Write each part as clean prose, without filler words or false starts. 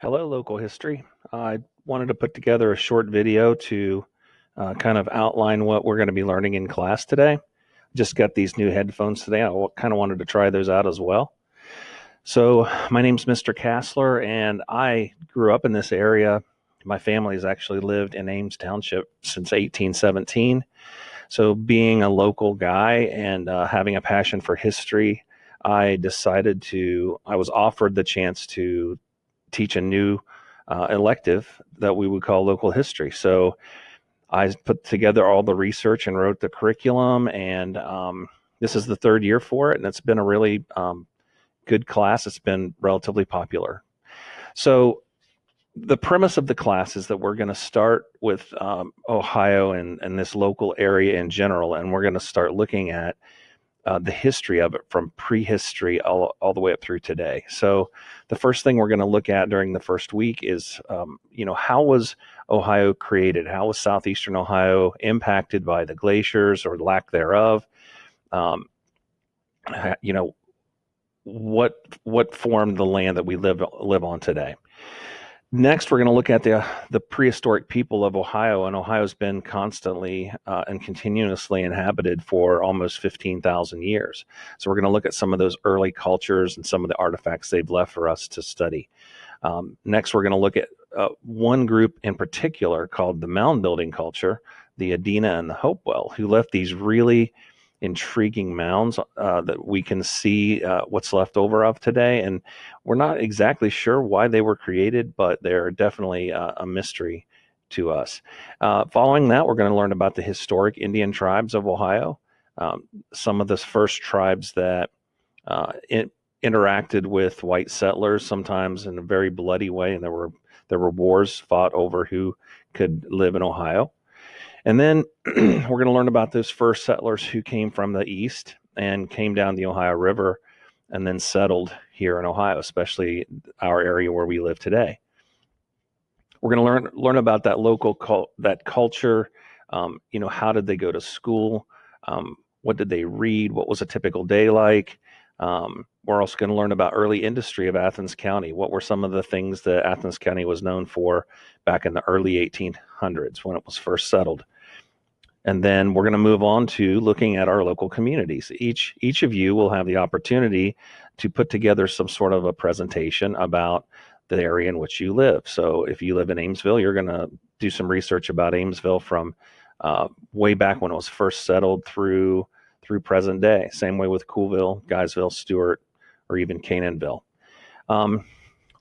Hello, local history. I wanted to put together a short video to kind of outline what we're going to be learning in class today. Just got these new headphones today. I kind of wanted to try those out as well. So, my name's Mr. Kassler, and I grew up in this area. My family has actually lived in Ames Township since 1817. So, being a local guy and having a passion for history, I was offered the chance to teach a new elective that we would call local history. So I put together all the research and wrote the curriculum, and this is the third year for it, and it's been a really good class. It's been relatively popular. So the premise of the class is that we're going to start with Ohio and this local area in general, and we're going to start looking at the history of it from prehistory all the way up through today. So the first thing we're going to look at during the first week is, how was Ohio created? How was southeastern Ohio impacted by the glaciers or lack thereof? Um, you know, what formed the land that we live on today? Next, we're going to look at the prehistoric people of Ohio, and Ohio's been constantly and continuously inhabited for almost 15,000 years. So we're going to look at some of those early cultures and some of the artifacts they've left for us to study. Next, we're going to look at one group in particular called the mound building culture, the Adena and the Hopewell, who left these really intriguing mounds that we can see what's left over of today. And we're not exactly sure why they were created, but they're definitely a mystery to us. Following that, we're going to learn about the historic Indian tribes of Ohio, some of the first tribes that interacted with white settlers, sometimes in a very bloody way, and there were wars fought over who could live in Ohio. And then we're going to learn about those first settlers who came from the east and came down the Ohio River and then settled here in Ohio, especially our area where we live today. We're going to learn about that that culture. How did they go to school? What did they read? What was a typical day like? We're also going to learn about early industry of Athens County. What were some of the things that Athens County was known for back in the early 1800s when it was first settled? And then we're going to move on to looking at our local communities. Each of you will have the opportunity to put together some sort of a presentation about the area in which you live. So if you live in Amesville, you're going to do some research about Amesville from way back when it was first settled through present day. Same way with Coolville, Guysville, Stewart, or even Canaanville.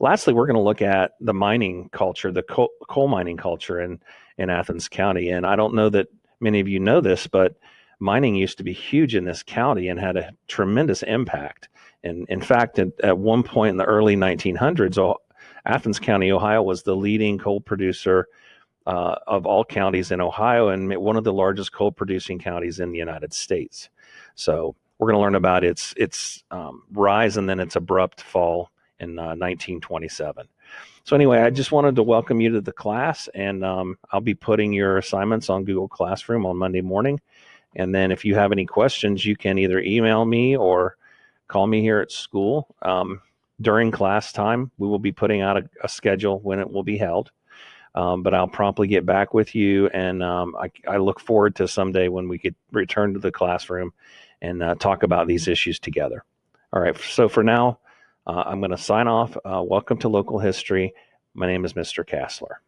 Lastly, we're going to look at the mining culture, the coal mining culture in Athens County. And I don't know that many of you know this, but mining used to be huge in this county and had a tremendous impact. And in fact, at one point in the early 1900s, Athens County, Ohio, was the leading coal producer of all counties in Ohio and one of the largest coal producing counties in the United States. So we're going to learn about its rise and then its abrupt fall in 1927. So anyway, I just wanted to welcome you to the class, and I'll be putting your assignments on Google Classroom on Monday morning. And then if you have any questions, you can either email me or call me here at school. During class time, we will be putting out a schedule when it will be held. But I'll promptly get back with you, and I look forward to someday when we could return to the classroom and talk about these issues together. All right, so for now, I'm going to sign off. Welcome to Local History. My name is Mr. Kassler.